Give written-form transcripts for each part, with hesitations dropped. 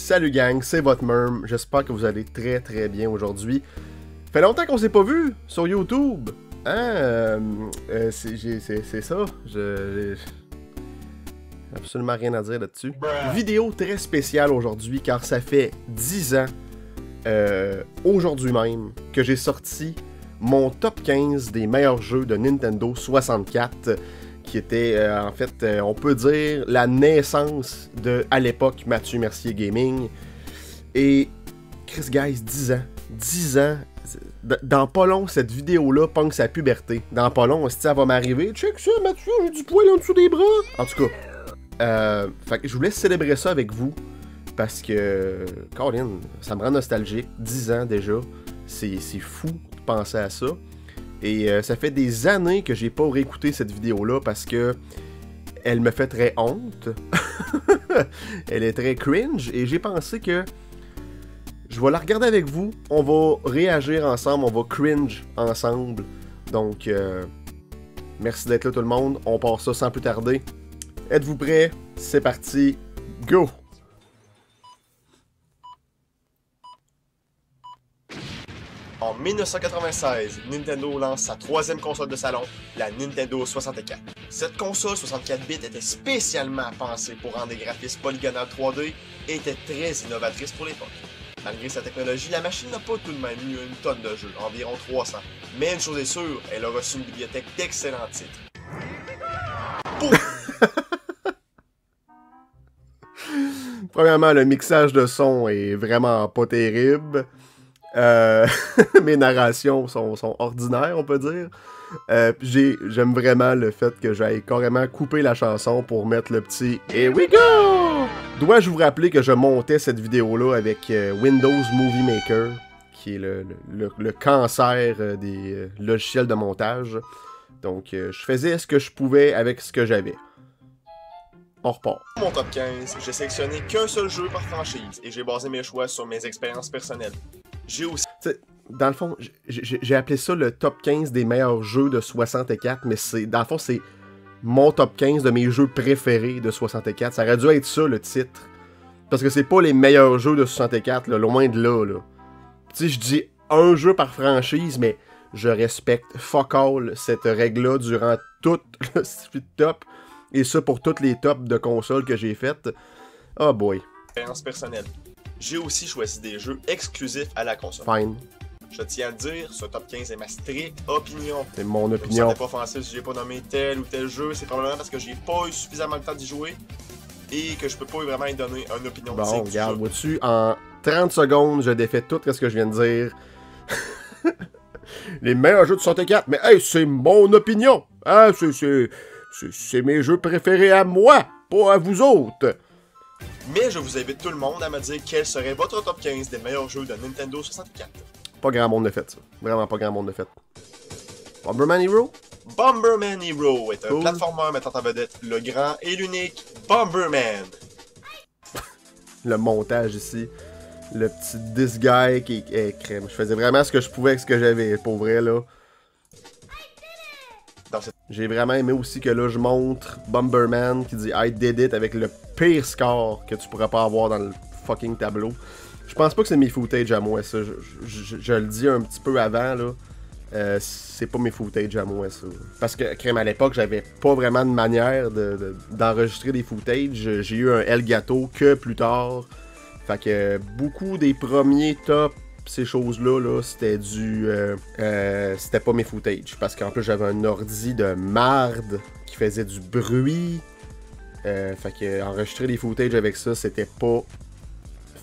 Salut gang, c'est votre Merm, j'espère que vous allez très bien aujourd'hui. Fait longtemps qu'on s'est pas vu sur YouTube, hein? C'est ça, j'ai absolument rien à dire là-dessus. Vidéo très spéciale aujourd'hui car ça fait 10 ans, aujourd'hui même, que j'ai sorti mon top 15 des meilleurs jeux de Nintendo 64, qui était, en fait, on peut dire, la naissance de, à l'époque, Mathieu Mercier Gaming. Et, Chris Guys, 10 ans. 10 ans. Dans pas long, cette vidéo-là punk sa puberté. Dans pas long, si ça va m'arriver, check ça, Mathieu, j'ai du poil en dessous des bras. En tout cas, fait que je voulais célébrer ça avec vous, parce que, Colin, ça me rend nostalgique. 10 ans déjà. C'est fou de penser à ça. Et ça fait des années que j'ai pas réécouté cette vidéo-là parce que elle me fait très honte. Elle est très cringe. Et j'ai pensé que je vais la regarder avec vous. On va réagir ensemble. On va cringe ensemble. Donc, merci d'être là tout le monde. On part ça sans plus tarder. Êtes-vous prêts? C'est parti. Go! En 1996, Nintendo lance sa troisième console de salon, la Nintendo 64. Cette console 64 bits était spécialement pensée pour rendre des graphismes polygonales 3D et était très innovatrice pour l'époque. Malgré sa technologie, la machine n'a pas tout de même eu une tonne de jeux, environ 300. Mais une chose est sûre, elle a reçu une bibliothèque d'excellents titres. Premièrement, le mixage de son est vraiment pas terrible. Mes narrations sont ordinaires, on peut dire. J'aime vraiment le fait que j'aille carrément couper la chanson pour mettre le petit « Here we go ». Dois-je vous rappeler que je montais cette vidéo-là avec Windows Movie Maker, qui est le cancer des logiciels de montage. Donc, je faisais ce que je pouvais avec ce que j'avais. On repart. Pour mon top 15, j'ai sélectionné qu'un seul jeu par franchise et j'ai basé mes choix sur mes expériences personnelles. J'ai aussi... Dans le fond, j'ai appelé ça le top 15 des meilleurs jeux de 64, mais dans le fond, c'est mon top 15 de mes jeux préférés de 64. Ça aurait dû être ça, le titre. Parce que c'est pas les meilleurs jeux de 64, là, loin de là. Tu sais, je dis un jeu par franchise, mais je respecte fuck all cette règle-là durant tout le suite top. Et ça pour toutes les tops de consoles que j'ai faites. Oh boy. Expérience personnelle. J'ai aussi choisi des jeux exclusifs à la console. Fine. Je tiens à le dire, ce top 15 est ma stricte opinion. C'est mon opinion. C'est pas offensif si j'ai pas nommé tel ou tel jeu, c'est probablement parce que j'ai pas eu suffisamment de temps d'y jouer et que je peux pas vraiment y donner une opinion. Bon, regarde, vois-tu, en 30 secondes, je défais tout ce que je viens de dire. Les meilleurs jeux de 64, mais hey, c'est mon opinion. Ah, c'est mes jeux préférés à moi, pas à vous autres. Mais je vous invite tout le monde à me dire quel serait votre top 15 des meilleurs jeux de Nintendo 64. Pas grand monde l'a fait, ça. Vraiment pas grand monde l'a fait. Bomberman Hero? Bomberman Hero est un platformer mettant en vedette le grand et l'unique Bomberman. Le montage ici. Le petit this guy qui est crème. Je faisais vraiment ce que je pouvais avec ce que j'avais, pour vrai, là. J'ai vraiment aimé aussi que là, je montre Bomberman qui dit I did it avec le pire score que tu pourrais pas avoir dans le fucking tableau. Je pense pas que c'est mes footage à moi, ça. Je le dis un petit peu avant, là. C'est pas mes footage à moi, ça. Parce que, crème, à l'époque, j'avais pas vraiment de manière d'enregistrer des footage. J'ai eu un Elgato que plus tard. Fait que beaucoup des premiers tops, ces choses-là, là, c'était c'était pas mes footage. Parce qu'en plus, j'avais un ordi de marde qui faisait du bruit. Fait que enregistrer des footage avec ça, c'était pas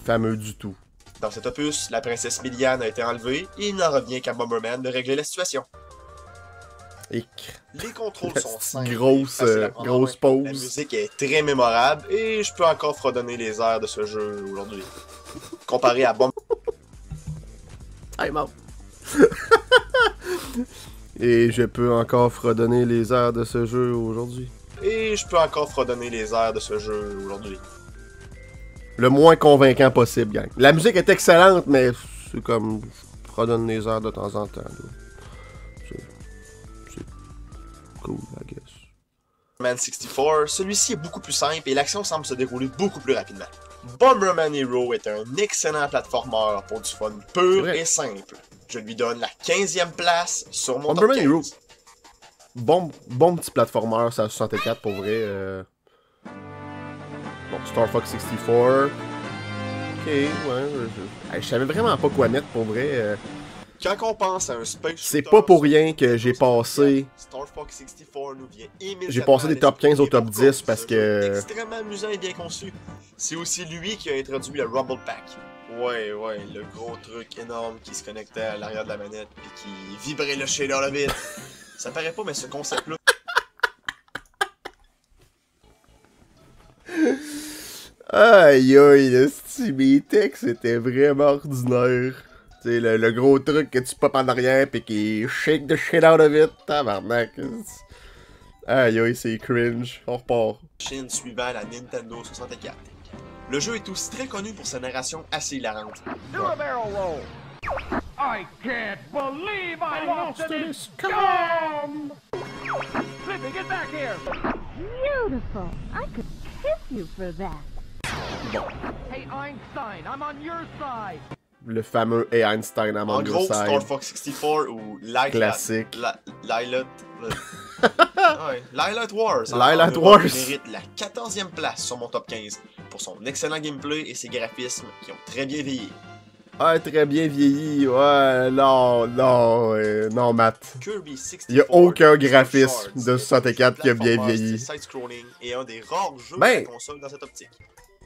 fameux du tout. Dans cet opus, la princesse Miliane a été enlevée et il n'en revient qu'à Bomberman de régler la situation. Et les contrôles sont simples. Grosse pause. La musique est très mémorable et je peux encore fredonner les airs de ce jeu aujourd'hui. Comparé à Bomberman. I'm out. Et je peux encore fredonner les airs de ce jeu aujourd'hui. Le moins convaincant possible, gang. La musique est excellente, mais c'est comme... Je fredonne les airs de temps en temps. C'est cool, I guess. Man 64, celui-ci est beaucoup plus simple et l'action semble se dérouler beaucoup plus rapidement. Bomberman Hero est un excellent platformer pour du fun pur et simple. Je lui donne la 15e place sur mon top 15. Hero. Bon petit platformer, ça 64 pour vrai. Bon, Star Fox 64. Ok, ouais. Je savais vraiment pas quoi mettre pour vrai. Quand on pense à un space c'est pas pour rien que j'ai passé. Star Fox 64 nous vient j'ai passé des top 15 au top 10 parce que. Extrêmement amusant et bien conçu. C'est aussi lui qui a introduit le Rumble Pack. Ouais, le gros truc énorme qui se connectait à l'arrière de la manette et qui vibrait le shader le vide. Ça paraît pas, mais ce concept-là. Aïe aïe, le Steam-Tex c'était vraiment ordinaire. Tu sais, le gros truc que tu popes en arrière pis qui shake the shit out of it, tabarnak. Aïe aïe, c'est cringe, on repart. Chine suivant la Nintendo 64. Le jeu est aussi très connu pour sa narration assez hilarante. Do a barrel roll. I can't believe I lost this scum! Flippy, get back here! Beautiful. I could kiss you for that. Bon. Hey Einstein, I'm on your side. Le fameux Hey Einstein à En gros, Star Fox 64 ou classique. Lylat Wars. Lylat Wars mérite la 14e place sur mon top 15 pour son excellent gameplay et ses graphismes qui ont très bien vieilli. Ah, très bien vieilli. Ouais, non, Matt. Kirby 64. Il n'y a aucun graphisme de 64 qui a bien vieilli. Side-scrolling et un des rares jeux de la console dans cette optique.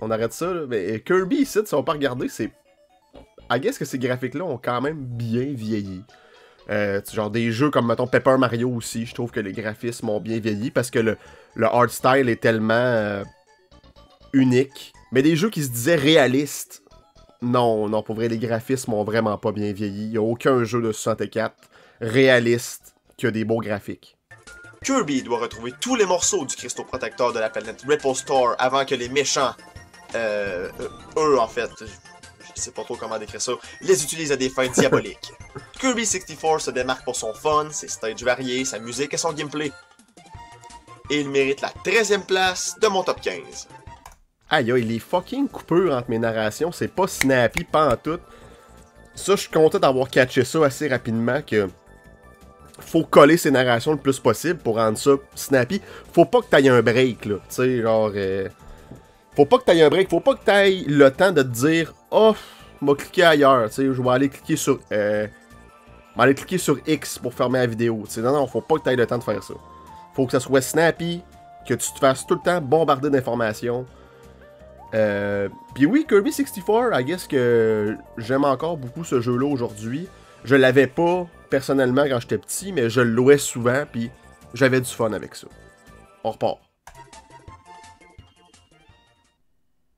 On arrête ça, là. Mais Kirby ici, si on peut regarder, c'est. I guess que ces graphiques-là ont quand même bien vieilli. Genre des jeux comme, mettons, Paper Mario aussi, je trouve que les graphismes ont bien vieilli parce que le art style est tellement unique. Mais des jeux qui se disaient réalistes, non, pour vrai, les graphismes ont vraiment pas bien vieilli. Il n'y a aucun jeu de 64 réaliste qui a des beaux graphiques. Kirby doit retrouver tous les morceaux du cristaux protecteur de la planète Ripple Store avant que les méchants, eux en fait, je sais pas trop comment décrire ça, les utilisent à des fins diaboliques. Kirby 64 se démarque pour son fun, ses stages variés, sa musique et son gameplay. Et il mérite la 13e place de mon top 15. Aïe aïe, les fucking coupures entre mes narrations, c'est pas snappy, pas en tout. Ça, je suis content d'avoir catché ça assez rapidement que faut coller ses narrations le plus possible pour rendre ça snappy. Faut pas que t'ailles un break, là. Tu sais, genre... Faut pas que t'ailles un break, faut pas que t'ailles le temps de te dire « Oh, je vais cliquer ailleurs, tu sais, je vais aller cliquer sur... X pour fermer la vidéo. » Tu sais, non, faut pas que t'ailles le temps de faire ça. Faut que ça soit snappy, que tu te fasses tout le temps bombarder d'informations. Puis oui, Kirby 64, I guess que j'aime encore beaucoup ce jeu-là aujourd'hui. Je l'avais pas personnellement quand j'étais petit, mais je le louais souvent, puis j'avais du fun avec ça. On repart.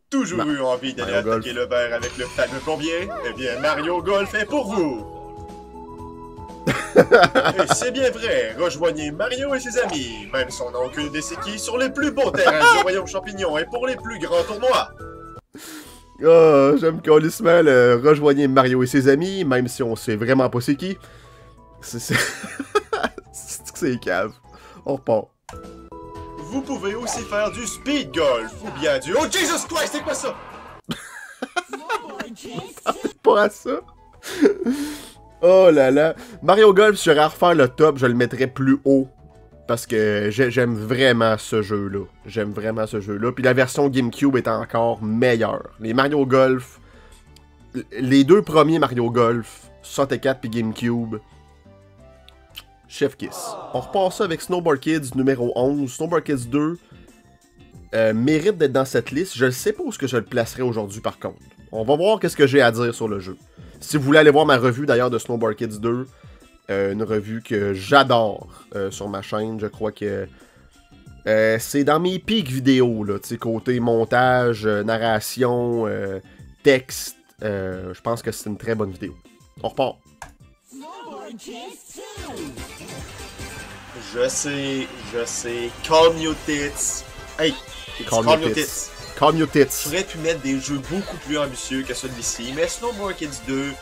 Toujours eu envie d'aller attaquer le verre avec le fameux plombier? Eh bien, Mario Golf est pour vous! Et c'est bien vrai, rejoignez Mario et ses amis, même si on n'a aucune idée c'est qui, sur les plus beaux terrains du Royaume Champignon et pour les plus grands tournois! Oh, j'aime calissement le rejoignez Mario et ses amis, même si on sait vraiment pas c'est qui. C'est cave. On repart. Vous pouvez aussi faire du speed golf ou bien du... Oh Jesus Christ, c'est quoi ça? Pas à ça. Oh là là. Mario Golf, si j'aurais à refaire le top, je le mettrais plus haut. Parce que j'aime vraiment ce jeu-là. J'aime vraiment ce jeu-là. Puis la version GameCube est encore meilleure. Les Mario Golf... Les deux premiers Mario Golf, 64 puis GameCube... Chef Kiss. On repart ça avec Snowboard Kids numéro 11. Snowboard Kids 2 mérite d'être dans cette liste. Je ne sais pas où est-ce que je le placerai aujourd'hui par contre. On va voir qu'est-ce que j'ai à dire sur le jeu. Si vous voulez aller voir ma revue d'ailleurs de Snowboard Kids 2, une revue que j'adore sur ma chaîne, je crois que c'est dans mes pics vidéo, là, côté montage, narration, texte. Je pense que c'est une très bonne vidéo. On repart. Je sais, Calm Your Tits. Hey, Calm Your Tits. Calm Your Tits. J'aurais pu mettre des jeux beaucoup plus ambitieux que celui-ci, mais Snowboard Kids 2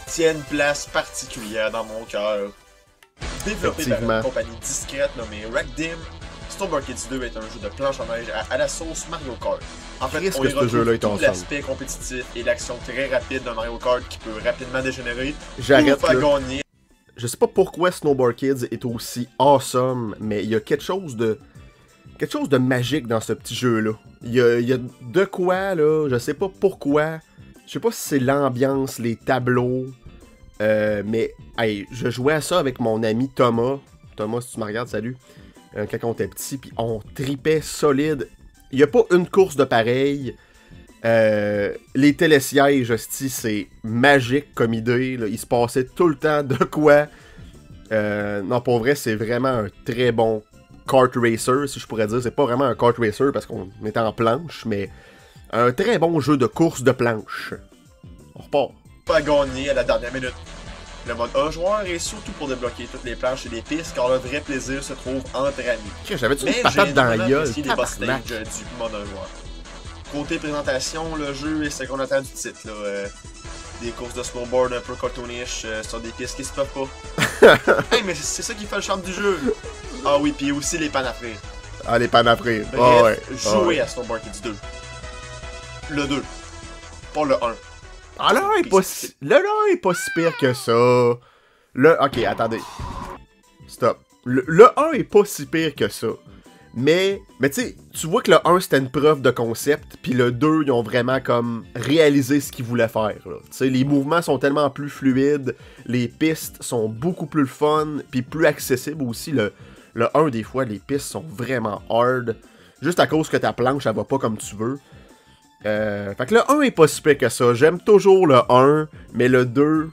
tient une place particulière dans mon cœur. Développé par une compagnie discrète nommée Ragdim, Snowboard Kids 2 est un jeu de planche en neige à la sauce Mario Kart. En fait, Qu'est-ce on que y ce jeu-là retrouve est tout ensemble? l'aspect compétitif et l'action très rapide d'un Mario Kart qui peut rapidement dégénérer. J'arrête Pour faire là. gagner. Je sais pas pourquoi Snowboard Kids est aussi awesome, mais il y a quelque chose de magique dans ce petit jeu-là. Il y a de quoi, là, je sais pas pourquoi. Je sais pas si c'est l'ambiance, les tableaux, mais hey, je jouais à ça avec mon ami Thomas. Thomas, si tu me regardes, salut. Quand on était petit, puis on tripait solide. Il y a pas une course de pareil. Les télésièges, hostie, c'est magique comme idée. Là. Il se passait tout le temps de quoi. Non, pour vrai, c'est vraiment un très bon kart racer, si je pourrais dire. C'est pas vraiment un kart racer parce qu'on est en planche, mais un très bon jeu de course de planche. On repart. Pas gagner à la dernière minute. Le mode 1 joueur est surtout pour débloquer toutes les planches et les pistes, car le vrai plaisir se trouve entre amis. J'avais-tu Mais une patate dans la gueule? apprécié les boss stage Tabarnak. du mode 1 joueur. Côté présentation, le jeu est ce qu'on attend du titre. Là, des courses de snowboard un peu cartoonish sur des pistes qui se peuvent pas. Hey, mais c'est ça qui fait le charme du jeu. Ah oui, puis aussi les pannes à frire. Ah, les pannes à frire. Bref, Ah ouais. jouez à Snowboard Kids 2. Le 2. Pas le 1. Ah là, il est pas si... Là, il est pas si pire que ça. Ok, attendez. Stop. Le 1 est pas si pire que ça. Mais tu sais, tu vois que le 1 c'était une preuve de concept, puis le 2, ils ont vraiment comme réalisé ce qu'ils voulaient faire. Tu sais, les mouvements sont tellement plus fluides, les pistes sont beaucoup plus fun, puis plus accessibles aussi. Le 1, des fois, les pistes sont vraiment hard, juste à cause que ta planche, elle va pas comme tu veux. Fait que le 1 est pas si pire que ça. J'aime toujours le 1, mais le 2...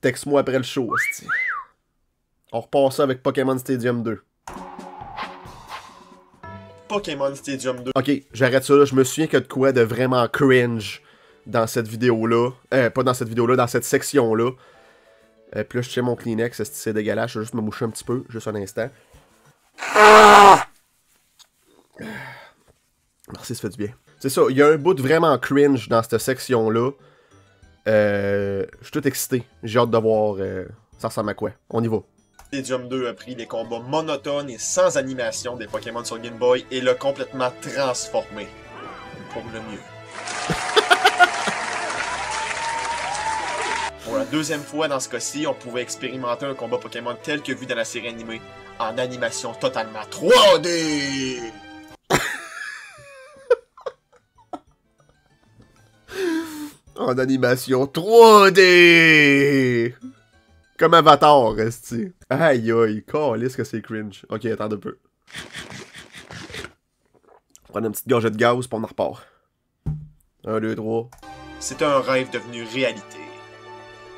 Texte-moi après le show, hostie. On repart ça avec Pokémon Stadium 2. Pokémon Stadium 2. Ok, j'arrête ça là. Je me souviens qu'il y a de quoi de vraiment cringe dans cette vidéo-là. Pas dans cette vidéo-là, dans cette section-là. Puis là, je tiens mon Kleenex. C'est dégueulasse. Je vais juste me moucher un petit peu. Juste un instant. Merci, ça fait du bien. C'est ça, il y a un bout de vraiment cringe dans cette section-là. Je suis tout excité. J'ai hâte de voir ça ressemble à quoi. On y va. Stadium 2 a pris les combats monotones et sans animation des Pokémon sur Game Boy et l'a complètement transformé. Pour le mieux. Pour la deuxième fois dans ce cas-ci, on pouvait expérimenter un combat Pokémon tel que vu dans la série animée, en animation totalement 3D! En animation 3D! Comme Avatar, resti. Aïe aïe, calisse que c'est cringe. Ok, attends un peu. Prendre une petite gorgée de gaz, puis on en repart. 1, 2, 3. C'est un rêve devenu réalité.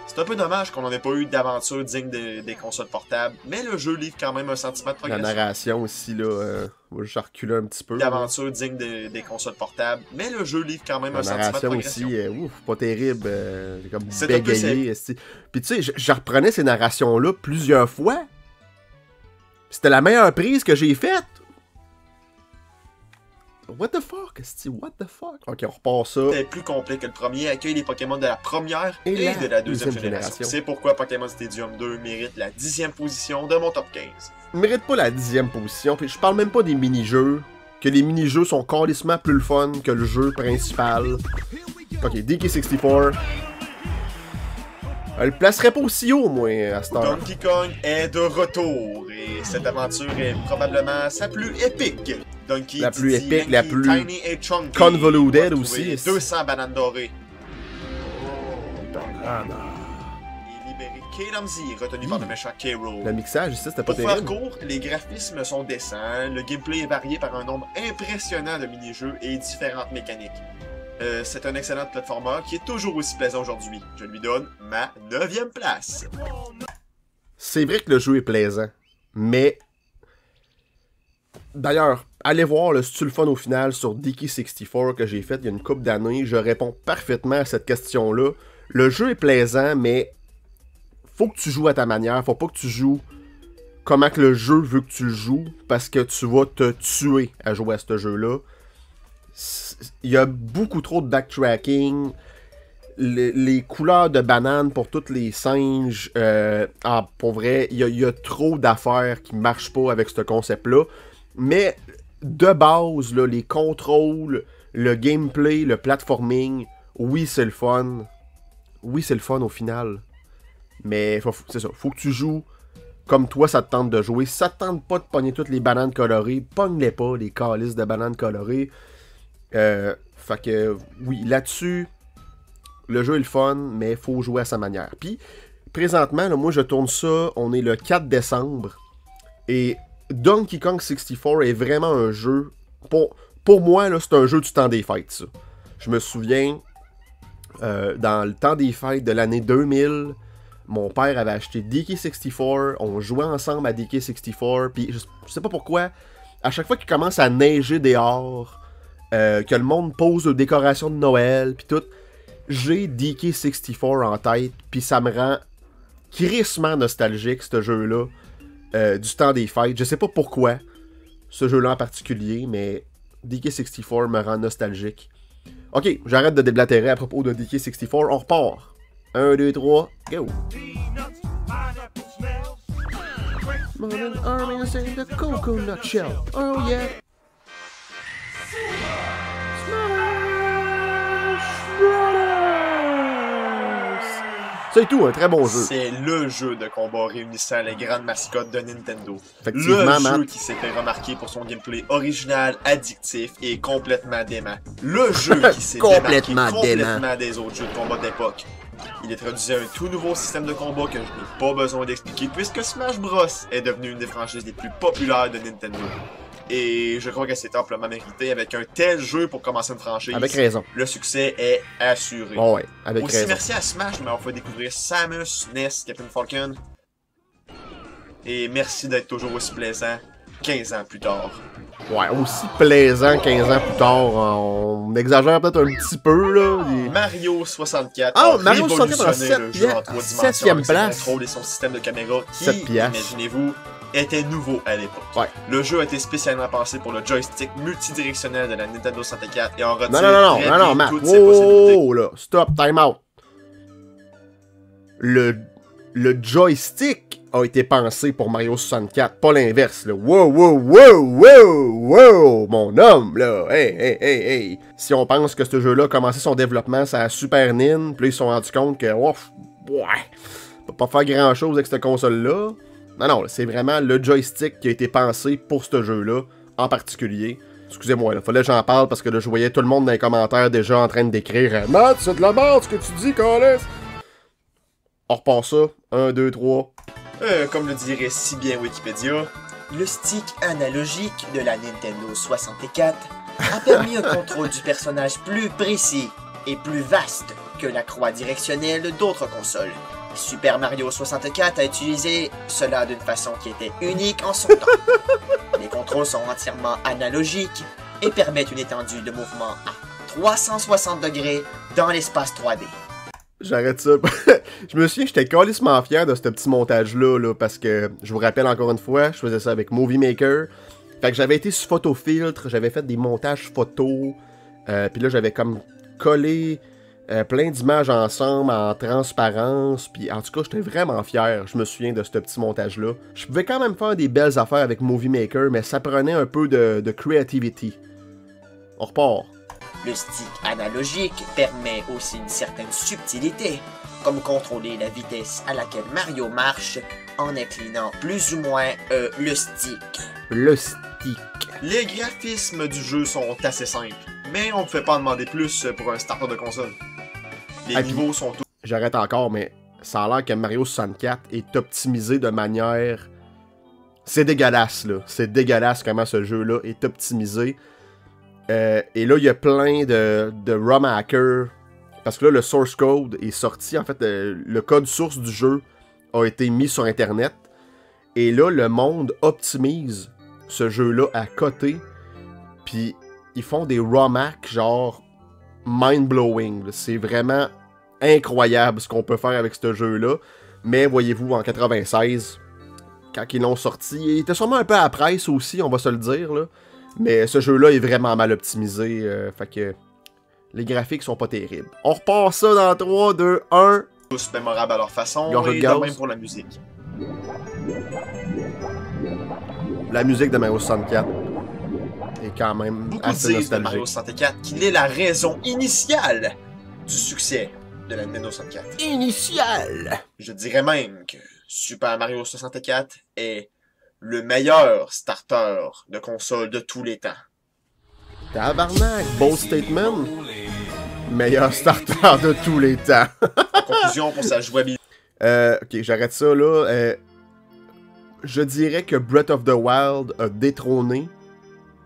C'est un peu dommage qu'on n'en ait pas eu d'aventure digne des consoles portables, mais le jeu livre quand même un sentiment de La progression. narration aussi, là, on va juste reculer un petit peu. D'aventure digne des consoles portables, mais le jeu livre quand même La un sentiment de narration progression. aussi, ouf, pas terrible. J'ai comme C'est un peu bégayé. esti. Puis tu sais, je reprenais ces narrations-là plusieurs fois. C'était la meilleure prise que j'ai faite. What the fuck, esti? What the fuck? Ok, on repart ça. C'est plus complet que le premier, accueille les Pokémon de la première Et et, la de la deuxième deuxième génération. génération. C'est pourquoi Pokémon Stadium 2 mérite la 10e position de mon top 15. Il mérite pas la 10e position. Puis je parle même pas des mini-jeux. Que les mini-jeux sont calissement plus le fun que le jeu principal. Ok, DK64. Elle le placerait pas aussi haut, moi, à cette heure. Donkey Kong est de retour et cette aventure est probablement sa plus épique. Donkey, La plus Diddy, épique, la Yankee, plus Tiny et Chunky convoluted vont aussi. trouver les 200 bananes dorées Ah, et libérer KLMZ, retenu par le méchant K-Rool. le mixage ici, c'était pas Pour faire terrible. court, les graphismes sont décents, le gameplay est varié par un nombre impressionnant de mini-jeux et différentes mécaniques. C'est un excellent platformer qui est toujours aussi plaisant aujourd'hui. Je lui donne ma 9e place. C'est vrai que le jeu est plaisant, mais... D'ailleurs, allez voir le style fun au final sur DK64 que j'ai fait il y a une couple d'années. Je réponds parfaitement à cette question-là. Le jeu est plaisant, mais faut que tu joues à ta manière. Faut pas que tu joues comment que le jeu veut que tu le joues, parce que tu vas te tuer à jouer à ce jeu-là. Il y a beaucoup trop de backtracking. les couleurs de banane pour tous les singes, pour vrai, il y a trop d'affaires qui marchent pas avec ce concept-là. Mais de base, là, les contrôles, le gameplay, le platforming, oui, c'est le fun. Oui, c'est le fun au final. Mais c'est ça, faut que tu joues comme toi, ça te tente de jouer. Si ça te tente pas de pogner toutes les bananes colorées, pogne-les pas, les calices de bananes colorées. Fait que, oui, là-dessus, le jeu est le fun, mais faut jouer à sa manière. Puis, présentement, là, moi, je tourne ça, on est le 4 décembre, et Donkey Kong 64 est vraiment un jeu, pour moi, là, c'est un jeu du temps des fêtes, ça. Je me souviens, dans le temps des fêtes de l'année 2000, mon père avait acheté DK64, on jouait ensemble à DK64, puis je sais pas pourquoi, à chaque fois qu'il commence à neiger dehors, que le monde pose aux décorations de Noël, puis tout, j'ai DK64 en tête, puis ça me rend crissement nostalgique, ce jeu-là, du temps des fêtes. Je sais pas pourquoi, ce jeu-là en particulier, mais DK64 me rend nostalgique. Ok, j'arrête de déblatérer à propos de DK64, on repart. 1, 2, 3, go! Modern Armies in the coconut shell, oh yeah! C'est tout, un très bon jeu. C'est le jeu de combat réunissant les grandes mascottes de Nintendo. Effectivement, Le jeu qui s'est fait remarquer pour son gameplay original, addictif et complètement dément. Le jeu qui s'est démarqué complètement des autres jeux de combat d'époque. Il introduisait un tout nouveau système de combat que je n'ai pas besoin d'expliquer puisque Smash Bros est devenu une des franchises les plus populaires de Nintendo. Et je crois que c'est amplement mérité avec un tel jeu pour commencer une franchise. Avec raison. Le succès est assuré. Oh ouais, avec aussi, raison. merci à Smash de m'avoir fait découvrir Samus, NES, Captain Falcon. Et merci d'être toujours aussi plaisant 15 ans plus tard. Ouais, aussi plaisant 15 ans plus tard. On exagère peut-être un petit peu, là. Mario 64 a Mario 64 révolutionné le jeu en 3 dimensions avec son contrôle et son système de caméra qui, imaginez-vous, était nouveau à l'époque. Ouais. Le jeu a été spécialement pensé pour le joystick multidirectionnel de la Nintendo 64 et on retire non, Matt. toutes ses possibilités. Là, stop, time out. Le joystick a été pensé pour Mario 64, pas l'inverse, là. Wow, mon homme, là. Hey. Si on pense que ce jeu-là a commencé son développement, ça a Super Nin, puis là, ils se sont rendus compte que, on peut pas faire grand-chose avec cette console-là. Non, c'est vraiment le joystick qui a été pensé pour ce jeu-là, en particulier. Excusez-moi, il fallait que j'en parle parce que là, je voyais tout le monde dans les commentaires déjà en train d'écrire « Matt, c'est de la merde ce que tu dis, Colin! » On repart ça. 1, 2, 3. Comme le dirait si bien Wikipédia, le stick analogique de la Nintendo 64 a permis un contrôle du personnage plus précis et plus vaste que la croix directionnelle d'autres consoles. Super Mario 64 a utilisé cela d'une façon qui était unique en son temps. Les contrôles sont entièrement analogiques et permettent une étendue de mouvement à 360 degrés dans l'espace 3D. J'arrête ça. Je me souviens, j'étais calissement fier de ce petit montage-là, là, parce que, je vous rappelle encore une fois, je faisais ça avec Movie Maker. Fait que j'avais été sur photofiltre, j'avais fait des montages photos, puis là, j'avais comme collé plein d'images ensemble en transparence, puis en tout cas, j'étais vraiment fier, je me souviens de ce petit montage-là. Je pouvais quand même faire des belles affaires avec Movie Maker, mais ça prenait un peu de creativity. On repart. Le stick analogique permet aussi une certaine subtilité, comme contrôler la vitesse à laquelle Mario marche en inclinant plus ou moins le stick. Le stick. Les graphismes du jeu sont assez simples, mais on ne pouvait pas en demander plus pour un starter de console. Les niveaux sont tout... J'arrête encore, mais ça a l'air que Mario 64 est optimisé de manière... C'est dégueulasse, là. C'est dégueulasse comment ce jeu-là est optimisé. Et là, il y a plein de ROM hackers. Parce que là, le source code est sorti. En fait, le code source du jeu a été mis sur Internet. Et là, le monde optimise ce jeu-là à côté. Puis, ils font des ROM hacks genre mind-blowing. C'est vraiment incroyable ce qu'on peut faire avec ce jeu-là. Mais voyez-vous, en 96, quand ils l'ont sorti, il était sûrement un peu à la presse aussi, on va se le dire, là. Mais ce jeu-là est vraiment mal optimisé, fait que Les graphiques sont pas terribles. On repart ça dans 3, 2, 1. Tous mémorables à leur façon, Gorge de et gaz. de même pour la musique. La musique de Mario 64 est quand même Beaucoup assez disent de Mario nostalgique. 64 qu'il est la raison initiale du succès de la Nintendo 64. Initial! Je dirais même que Super Mario 64 est le meilleur starter de console de tous les temps. Tabarnak, bold statement. Meilleur starter de tous les temps. En conclusion, pour sa jouabilité, Ok, j'arrête ça là. Je dirais que Breath of the Wild a détrôné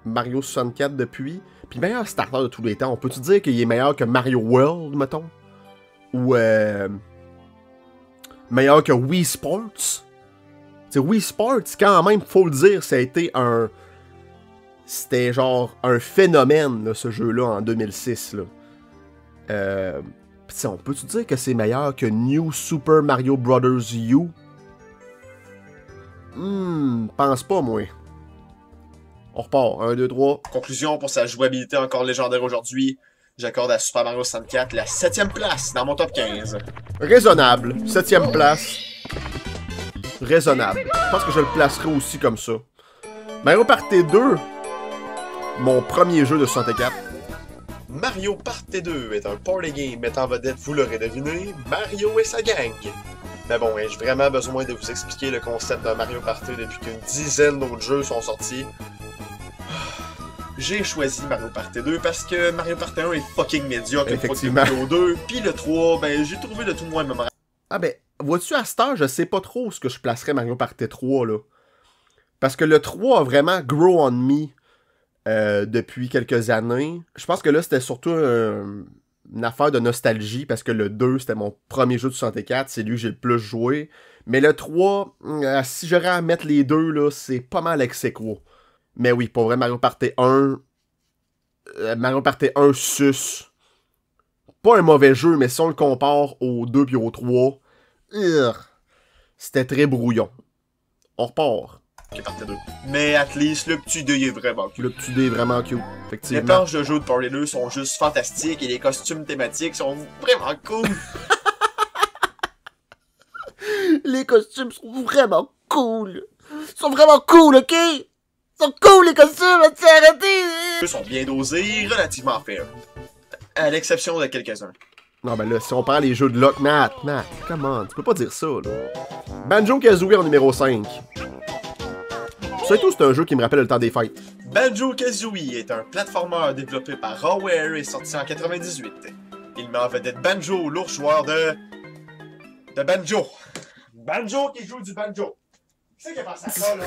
Mario 64 depuis. Puis meilleur starter de tous les temps. On peut-tu dire qu'il est meilleur que Mario World, mettons? Ou meilleur que Wii Sports? T'sais, Wii Sports, quand même, faut le dire, ça a été un... C'était genre un phénomène, là, ce jeu-là, en 2006. Là. Pis on peut-tu dire que c'est meilleur que New Super Mario Bros. U? Pense pas, moi. On repart. 1, 2, 3. conclusion pour sa jouabilité encore légendaire aujourd'hui, j'accorde à Super Mario 64 la 7e place dans mon top 15. Raisonnable. 7e place. Raisonnable. Je pense que je le placerai aussi comme ça. Mario Party 2. Mon premier jeu de 64. Mario Party 2 est un party game mettant en vedette, vous l'aurez deviné, Mario et sa gang. Mais bon, ai-je vraiment besoin de vous expliquer le concept d'un Mario Party depuis qu'une dizaine d'autres jeux sont sortis? J'ai choisi Mario Party 2 parce que Mario Party 1 est fucking médiocre une fois que Effectivement. Mario 2, puis le 3, ben j'ai trouvé le tout moins mémorable. Ah ben, vois-tu, à cette heure, je sais pas trop ce que je placerais Mario Party 3, là. Parce que le 3 a vraiment grow on me depuis quelques années. Je pense que là, c'était surtout une affaire de nostalgie, parce que le 2, c'était mon premier jeu de 64, c'est lui que j'ai le plus joué. Mais le 3, si j'aurais à mettre les deux, là, c'est pas mal ex aequo. Mais oui, pour vrai, Mario Party 1... Mario Party 1 sus. Pas un mauvais jeu, mais si on le compare au 2 puis au 3, c'était très brouillon. On repart. Mario Party 2. Mais at least, le petit 2 est vraiment cool. Le petit dé est vraiment cute, Les effectivement. planches de jeu de Party 2 sont juste fantastiques et les costumes thématiques sont vraiment cool. Les costumes sont vraiment cool. Ils sont vraiment cool, ok? Ils sont cool, les costumes, arrêtez! Ils sont bien dosés, relativement fair. À l'exception de quelques-uns. Non, ben là, si on prend les jeux de Lock, Matt, come on, tu peux pas dire ça, là. Banjo-Kazooie en numéro 5. C'est tout, c'est un jeu qui me rappelle le temps des fêtes. Banjo-Kazooie est un platformer développé par Rareware et sorti en 98. Il met en vedette Banjo, lourd joueur de banjo. Banjo qui joue du banjo. Qui c'est qui a pensé à ça, là?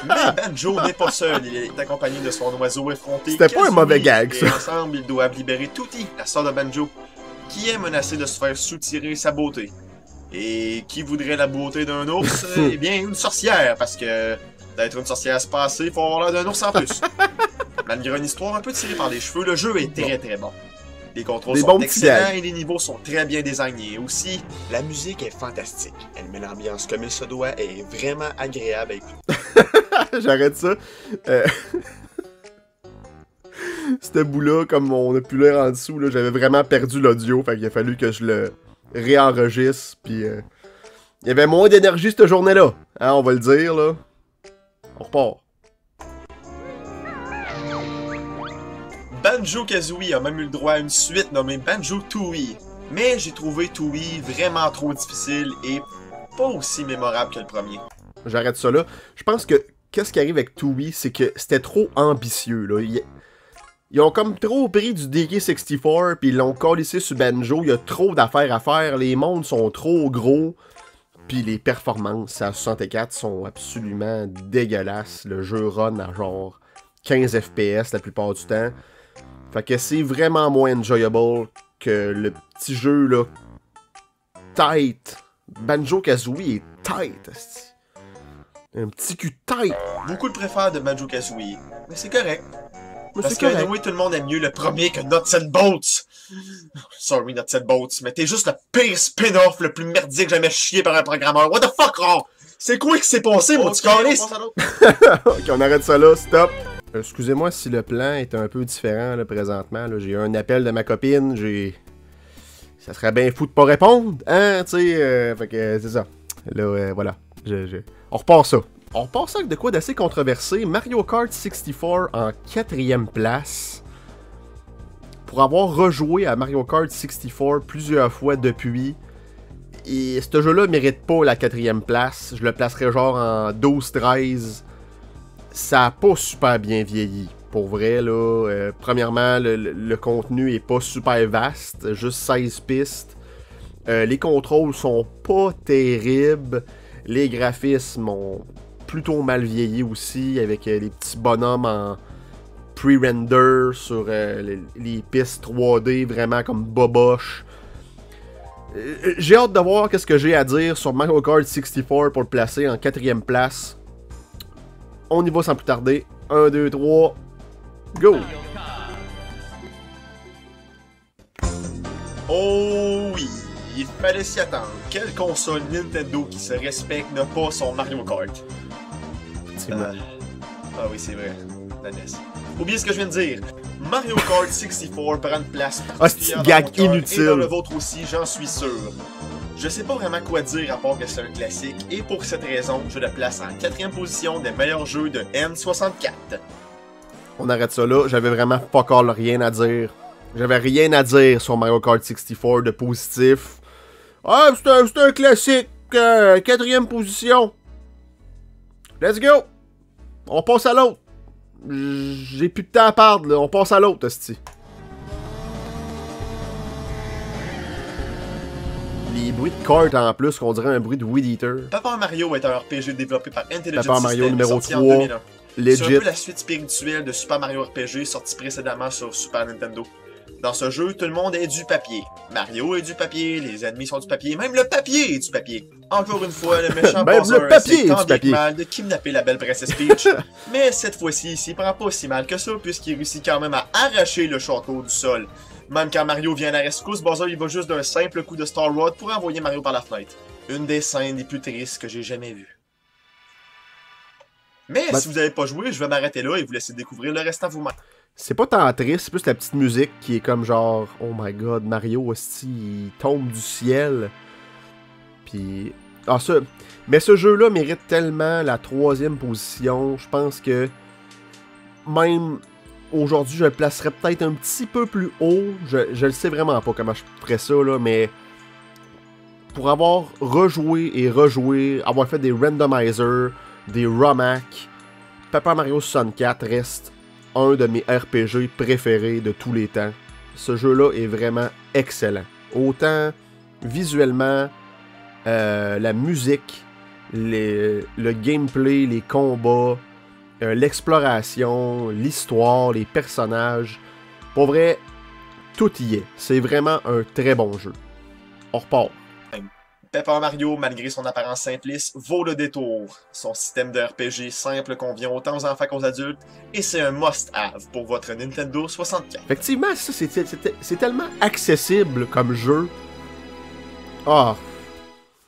Mais Banjo n'est pas seul, il est accompagné de son oiseau effronté. C'était pas un Kazooie, mauvais gag, ça. Et ensemble, ils doivent libérer Tutti, la sœur de Banjo, qui est menacée de se faire soutirer sa beauté. Et qui voudrait la beauté d'un ours? Eh bien, une sorcière, parce que d'être une sorcière à se passer, il faut avoir l'air d'un ours en plus. Malgré une histoire un peu tirée par les cheveux, le jeu est très très bon. Les contrôles Des sont bons petits excellents gags. et les niveaux sont très bien designés. Aussi, la musique est fantastique. Elle met l'ambiance comme il se doit et est vraiment agréable à écouter. J'arrête ça. Ce bout-là, comme on a pu lire en dessous, là, j'avais vraiment perdu l'audio, fait qu'il a fallu que je le réenregistre, puis il y avait moins d'énergie cette journée-là, hein, on va le dire, là. On repart. Banjo-Kazooie a même eu le droit à une suite nommée Banjo-Tooie. Mais j'ai trouvé Tooie vraiment trop difficile et pas aussi mémorable que le premier. J'arrête ça là. Je pense que qu'est-ce qui arrive avec Tooie, c'est que c'était trop ambitieux, là. Ils ont comme trop pris du DK64 puis ils l'ont collé sur Banjo. Il y a trop d'affaires à faire. Les mondes sont trop gros. Puis les performances à 64 sont absolument dégueulasses. Le jeu run à genre 15 FPS la plupart du temps. Fait que c'est vraiment moins enjoyable que le petit jeu là. Tight. Banjo-Kazooie est tight. asti. Un petit cul tight. Beaucoup le préfèrent de Banjo-Kazooie, mais c'est correct. Mais Parce c'est que correct. anyway, tout le monde aime mieux le premier que Nuts and Bolts. Sorry, Nuts and Bolts, mais t'es juste le pire spin-off le plus merdique jamais chié par un programmeur. What the fuck, Ron? C'est quoi qui s'est passé, mon petit calice? Ok, on arrête ça là. Stop. Excusez-moi si le plan est un peu différent là, présentement. J'ai eu un appel de ma copine. Ça serait bien fou de pas répondre. Hein, tu sais. Fait que c'est ça. Là, voilà. On repart ça. On repart ça avec de quoi d'assez controversé. Mario Kart 64 en 4e place. Pour avoir rejoué à Mario Kart 64 plusieurs fois depuis. Et ce jeu-là mérite pas la 4e place. Je le placerais genre en 12-13. Ça a pas super bien vieilli. Pour vrai, là. Premièrement, le contenu est pas super vaste. Juste 16 pistes. Les contrôles sont pas terribles. Les graphismes ont plutôt mal vieilli aussi. Avec les petits bonhommes en pre-render sur les pistes 3D. Vraiment comme boboche. J'ai hâte de voir qu'est-ce que j'ai à dire sur Mario Kart 64 pour le placer en 4e place. On y va sans plus tarder. 1, 2, 3, go! Oh oui, il fallait s'y attendre. Quelle console Nintendo qui se respecte n'a pas son Mario Kart? Ah oui, c'est vrai. La NES. Oubliez ce que je viens de dire. Mario Kart 64 prend une place particulière gag dans mon cœur inutile. et dans le vôtre aussi, j'en suis sûr. Je sais pas vraiment quoi dire à part que c'est un classique, et pour cette raison, je le place en 4e position des meilleurs jeux de N64. On arrête ça là. J'avais vraiment pas encore rien à dire. J'avais rien à dire sur Mario Kart 64 de positif. Ah, c'est un classique. 4e position. Let's go. On passe à l'autre. J'ai plus de temps à perdre, là. On passe à l'autre, hostie. Les bruits de cartes en plus, qu'on dirait un bruit de Weed Eater. Paper Mario est un RPG développé par Intelligent Paper Mario Systems, numéro sorti en 3. 2001. C'est un Legit. peu la suite spirituelle de Super Mario RPG sorti précédemment sur Super Nintendo. Dans ce jeu, tout le monde est du papier. Mario est du papier, les ennemis sont du papier, même le papier est du papier. Encore une fois, le méchant Même Bowser le papier essaie est tant du bien que papier. mal de kidnapper la belle princesse Peach. Mais cette fois-ci, il s'y prend pas si mal que ça, puisqu'il réussit quand même à arracher le château du sol. Même quand Mario vient à la rescousse, Bowser il va juste d'un simple coup de Star Rod pour envoyer Mario par la fenêtre. Une des scènes les plus tristes que j'ai jamais vues. Mais si vous n'avez pas joué, je vais m'arrêter là et vous laisser découvrir le reste à vous-même. C'est pas tant triste, c'est plus la petite musique qui est comme genre, oh my god, Mario, hostie, il tombe du ciel. Puis. Ah, ça. Mais ce jeu-là mérite tellement la 3e position. Je pense que. Même aujourd'hui, je le placerais peut-être un petit peu plus haut. Je le sais vraiment pas comment je ferais ça, là, mais. Pour avoir rejoué et rejoué, avoir fait des randomizers, des ROMAC, Paper Mario 64 reste un de mes RPG préférés de tous les temps. Ce jeu-là est vraiment excellent. Autant visuellement, la musique, le gameplay, les combats, l'exploration, l'histoire, les personnages. Pour vrai, tout y est. C'est vraiment un très bon jeu. On repart. Paper Mario, malgré son apparence simpliste, vaut le détour. Son système de RPG simple convient autant aux enfants qu'aux adultes, et c'est un must-have pour votre Nintendo 64. Effectivement, ça, c'est tellement accessible comme jeu. Ah,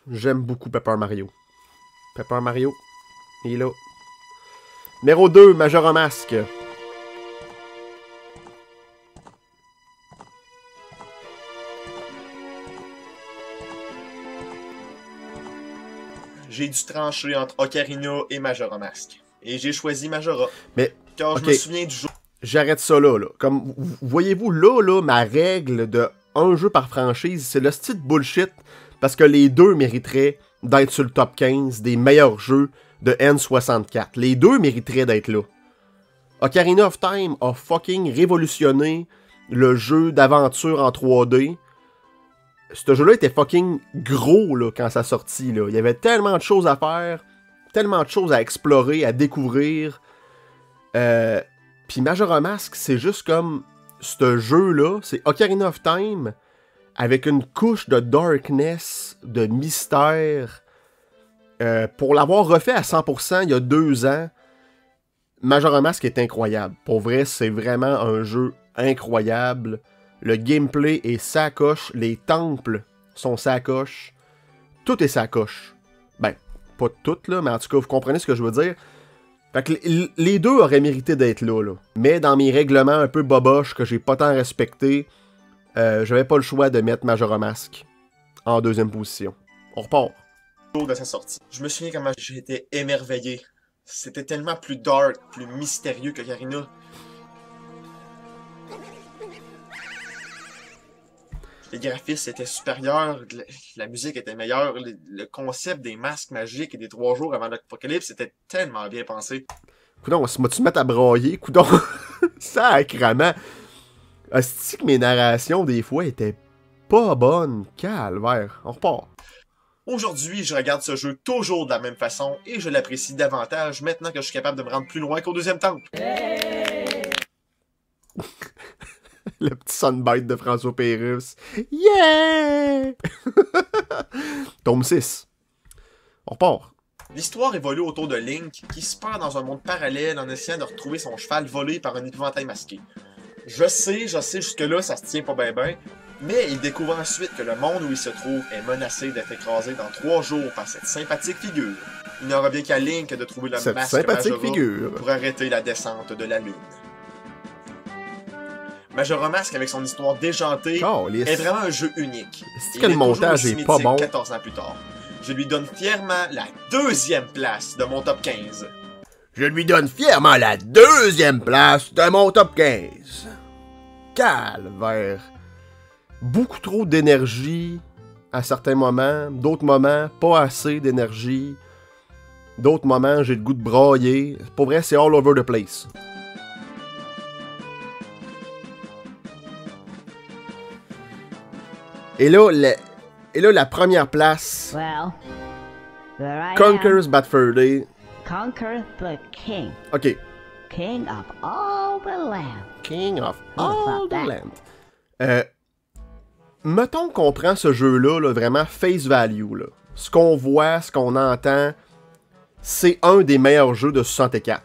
j'aime beaucoup Paper Mario. Paper Mario, il est là. Numéro 2, Majora Mask. J'ai dû trancher entre Ocarina et Majora Mask. Et j'ai choisi Majora. Mais, Car ok. je me souviens du jour. J'arrête ça là. Comme, voyez-vous, là, ma règle de un jeu par franchise, c'est le style bullshit, parce que les deux mériteraient d'être sur le top 15 des meilleurs jeux de N64. Les deux mériteraient d'être là. Ocarina of Time a fucking révolutionné le jeu d'aventure en 3D. Ce jeu-là était fucking gros là, quand ça sortit. Là. Il y avait tellement de choses à faire, tellement de choses à explorer, à découvrir. Puis Majora Mask, c'est juste comme ce jeu-là, c'est Ocarina of Time avec une couche de darkness, de mystère. Pour l'avoir refait à 100% il y a 2 ans, Majora Mask est incroyable. Pour vrai, c'est vraiment un jeu incroyable. Le gameplay est sacoche, les temples sont sacoches, tout est sacoche. Ben, pas tout là, mais en tout cas, vous comprenez ce que je veux dire. Fait que les deux auraient mérité d'être là. Mais dans mes règlements un peu boboches que j'ai pas tant respectés, j'avais pas le choix de mettre Majora Mask en deuxième position. On repart. De sa sortie. Je me souviens comment j'ai été émerveillé. C'était tellement plus dark, plus mystérieux que Karina. Les graphismes étaient supérieurs, la musique était meilleure, le concept des masques magiques et des 3 jours avant l'apocalypse était tellement bien pensé. Coudon, on va-tu mettre à brailler? Coudon, sacrement. Est-ce que mes narrations, des fois, étaient pas bonnes? Calvaire. On repart. Aujourd'hui, je regarde ce jeu toujours de la même façon et je l'apprécie davantage maintenant que je suis capable de me rendre plus loin qu'au deuxième temple. Le petit soundbite de François Pérusse. Yeah! Tome 6. On repart. L'histoire évolue autour de Link qui se perd dans un monde parallèle en essayant de retrouver son cheval volé par un épouvantail masqué. Je sais, jusque-là ça se tient pas bien ben, mais il découvre ensuite que le monde où il se trouve est menacé d'être écrasé dans 3 jours par cette sympathique figure. Il n'aura bien qu'à Link de trouver le cette masque sympathique Majora figure pour arrêter la descente de la lune. Majora Mask, avec son histoire déjantée, est vraiment un jeu unique. C'est que le montage est pas bon. 14 ans plus tard. Je lui donne fièrement la 2e place de mon top 15. Je lui donne fièrement la 2e place de mon top 15. Calvaire. Beaucoup trop d'énergie à certains moments. D'autres moments, pas assez d'énergie. D'autres moments, j'ai le goût de brailler. Pour vrai, c'est all over the place. Et là, la première place. Well, there I Conker's Bad Fur Day. Conquer the king. Ok. King of all the land. King of Oh, all fuck the that. land. Mettons qu'on prend ce jeu-là, là, vraiment face value. Là. Ce qu'on voit, ce qu'on entend, c'est un des meilleurs jeux de 64.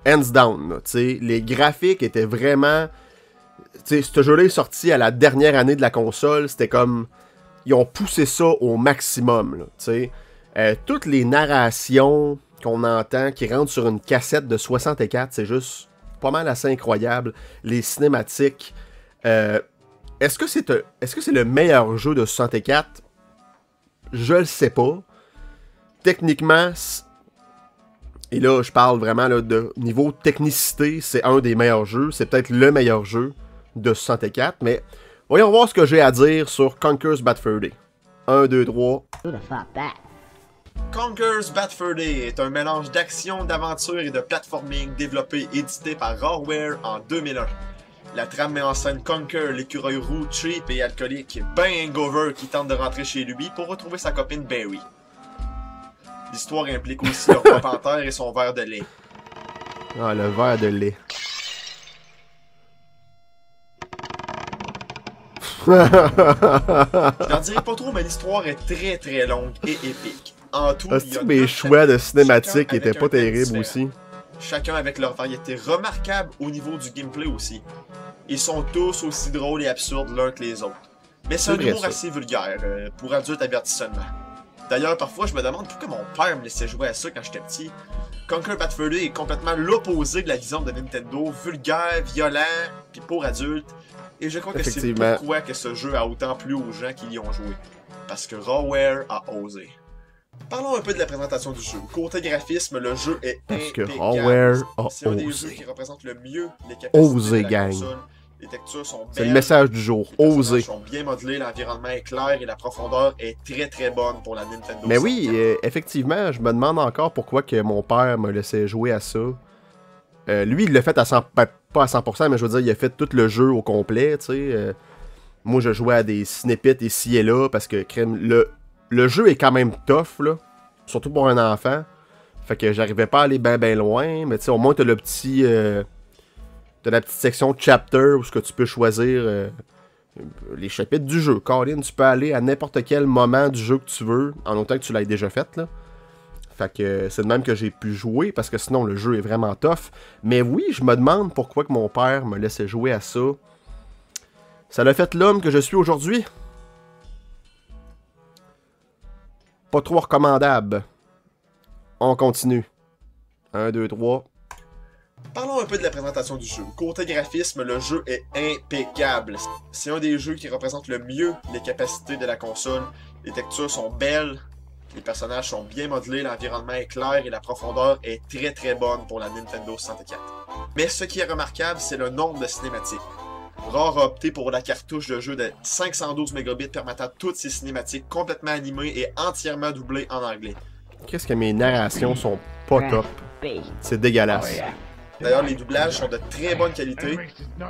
Hands down. Là, les graphiques étaient vraiment... ce jeu-là est sorti à la dernière année de la console. C'était comme... Ils ont poussé ça au maximum. Là, toutes les narrations qu'on entend qui rentrent sur une cassette de 64, c'est juste pas mal assez incroyable. Les cinématiques... Est-ce que c'est le meilleur jeu de 64? Je le sais pas. Techniquement, et là je parle vraiment là, de niveau technicité, c'est un des meilleurs jeux. C'est peut-être le meilleur jeu de 64, mais voyons voir ce que j'ai à dire sur Conker's Bad Fur Day. 1, 2, 3. Who'd have thought that? Conker's Bad Fur Day est un mélange d'action, d'aventure et de platforming développé et édité par Rareware en 2001. La trame met en scène Conker, l'écureuil roux, cheap et alcoolique, ben hangover qui tente de rentrer chez lui pour retrouver sa copine Barry. L'histoire implique aussi le roi panthère et son verre de lait. Ah, le verre de lait. Je n'en dirai pas trop, mais l'histoire est très très longue et épique. En tout, il y a mes 9 choix de chapitres, cinématiques chacun étaient avec pas un thème terribles différent. aussi. Chacun avec leur variété remarquable au niveau du gameplay aussi. Ils sont tous aussi drôles et absurdes l'un que les autres. Mais c'est un vrai, humour ça. assez vulgaire, pour adultes avertis seulement. D'ailleurs, parfois, je me demande pourquoi mon père me laissait jouer à ça quand j'étais petit. Conker Bad Fur Day est complètement l'opposé de la vision de Nintendo, vulgaire, violent, puis pour adultes. Et je crois que c'est Effectivement. pourquoi que ce jeu a autant plu aux gens qui y ont joué. Parce que Rareware a osé. Parlons un peu de la présentation du jeu. Côté graphisme, le jeu est Parce que impeccable. Rareware a C'est un des osé. jeux qui représente le mieux les capacités Osé, de la gang. console. Les textures sont C'est le belles, message du jour. les personnages Oser. sont bien modelés, l'environnement est clair et la profondeur est très très bonne pour la Nintendo. Mais oui, 64. effectivement, je me demande encore pourquoi que mon père me laissait jouer à ça. Lui, il l'a fait à 100%, pas à 100%, mais je veux dire, il a fait tout le jeu au complet, tu sais. Moi, je jouais à des snippets ici et là, parce que le jeu est quand même tough, là. Surtout pour un enfant. Fait que j'arrivais pas à aller ben loin, mais tu sais, au moins, t'as le petit... t'as la petite section chapter où ce que tu peux choisir les chapitres du jeu. Colin, tu peux aller à n'importe quel moment du jeu que tu veux, en autant que tu l'aies déjà fait, là. Fait que c'est de même que j'ai pu jouer, parce que sinon le jeu est vraiment tough. Mais oui, je me demande pourquoi que mon père me laissait jouer à ça. Ça l'a fait l'homme que je suis aujourd'hui. Pas trop recommandable. On continue. 1, 2, 3. Parlons un peu de la présentation du jeu. Côté graphisme, le jeu est impeccable. C'est un des jeux qui représente le mieux les capacités de la console. Les textures sont belles, les personnages sont bien modelés, l'environnement est clair et la profondeur est très bonne pour la Nintendo 64. Mais ce qui est remarquable, c'est le nombre de cinématiques. Rare a opté pour la cartouche de jeu de 512 Mbps permettant toutes ces cinématiques complètement animées et entièrement doublées en anglais. Qu'est-ce que mes narrations sont pas top? C'est dégueulasse. D'ailleurs, les doublages sont de très bonne qualité,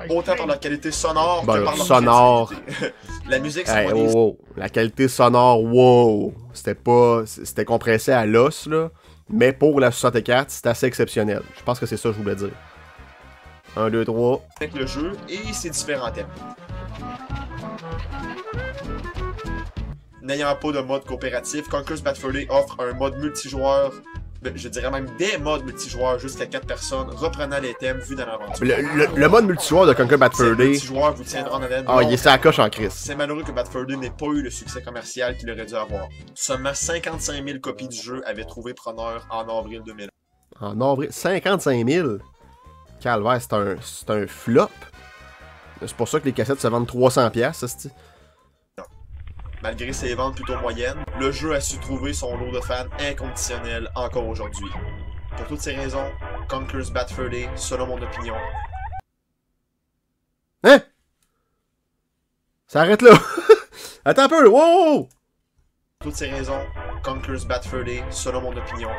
autant par leur qualité sonore que par leur sonore. créativité. La musique Hey, symbolise... oh, oh. La qualité sonore, wow! C'était compressé à l'os, là. Mais pour la 64, c'est assez exceptionnel. Je pense que c'est ça que je voulais dire. 1, 2, 3. Avec le jeu et ses différents thèmes. N'ayant pas de mode coopératif, Conker's Bad Fur Day offre un mode multijoueur, je dirais même des modes multijoueurs jusqu'à 4 personnes, reprenant les thèmes vus dans l'aventure. Le mode multijoueur de Conker's Bad Fur Day. Multijoueur vous tiendra en haleine. Ah, il est sur la coche en crise. C'est malheureux que Bad Fur Day n'ait pas eu le succès commercial qu'il aurait dû avoir. Seulement 55 000 copies du jeu avaient trouvé preneur en avril 2000. En avril, 55 000. Calvaire, c'est un flop. C'est pour ça que les cassettes se vendent 300$, ça, c'est. Malgré ses ventes plutôt moyennes, le jeu a su trouver son lot de fans inconditionnels encore aujourd'hui. Pour toutes ces raisons, Conker's Bad Fur Day, selon mon opinion... Hein? Ça arrête là! Attends un peu, wow! Pour toutes ces raisons, Conker's Bad Fur Day, selon mon opinion...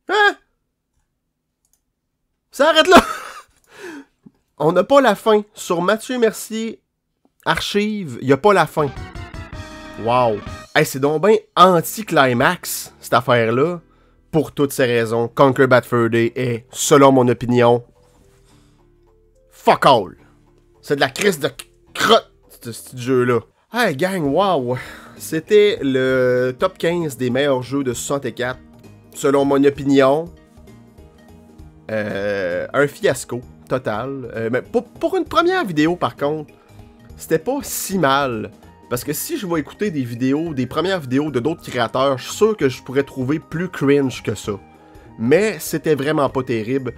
Hein? Ça arrête là! On n'a pas la fin. Sur Mathieu Mercier Archive, il n'y a pas la fin. Wow! Hey, c'est donc bien anti-climax, cette affaire-là. Pour toutes ces raisons, Conker's Bad Fur Day est, selon mon opinion, fuck all. C'est de la crise de crotte, ce jeu-là. Hey, gang, wow! C'était le top 15 des meilleurs jeux de 64. Selon mon opinion, un fiasco total. Mais pour une première vidéo, par contre, c'était pas si mal. Parce que si je vais écouter des vidéos, des premières vidéos de d'autres créateurs, je suis sûr que je pourrais trouver plus cringe que ça. Mais c'était vraiment pas terrible.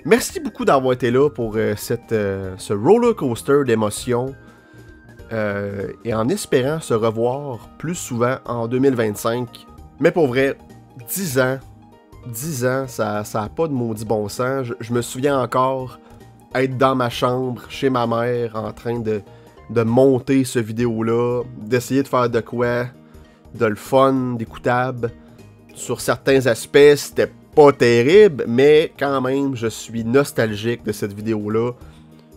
Merci beaucoup d'avoir été là pour ce roller coaster d'émotions. Et en espérant se revoir plus souvent en 2025. Mais pour vrai, 10 ans, ça a pas de maudit bon sens. Je me souviens encore être dans ma chambre, chez ma mère, en train de monter ce vidéo-là, d'essayer de faire de quoi, de le fun, d'écoutable. Sur certains aspects, c'était pas terrible, mais quand même, je suis nostalgique de cette vidéo-là.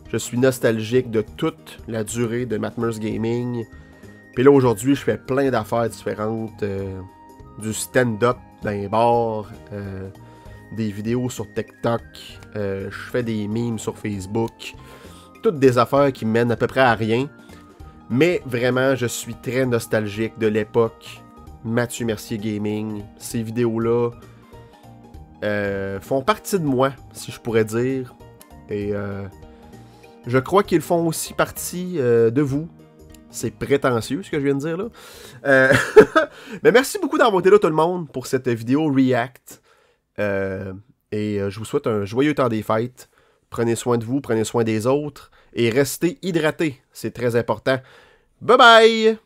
Je suis nostalgique de toute la durée de Mattmers Gaming. Puis là, aujourd'hui, je fais plein d'affaires différentes. Du stand-up dans les bars, des vidéos sur TikTok, je fais des memes sur Facebook. Toutes des affaires qui mènent à peu près à rien. Mais vraiment, je suis très nostalgique de l'époque Mathieu Mercier Gaming. Ces vidéos-là font partie de moi, si je pourrais dire. Et je crois qu'ils font aussi partie de vous. C'est prétentieux ce que je viens de dire là. Mais merci beaucoup d'avoir été là tout le monde pour cette vidéo React. Et je vous souhaite un joyeux temps des fêtes. Prenez soin de vous, prenez soin des autres. Et restez hydratés, c'est très important. Bye bye!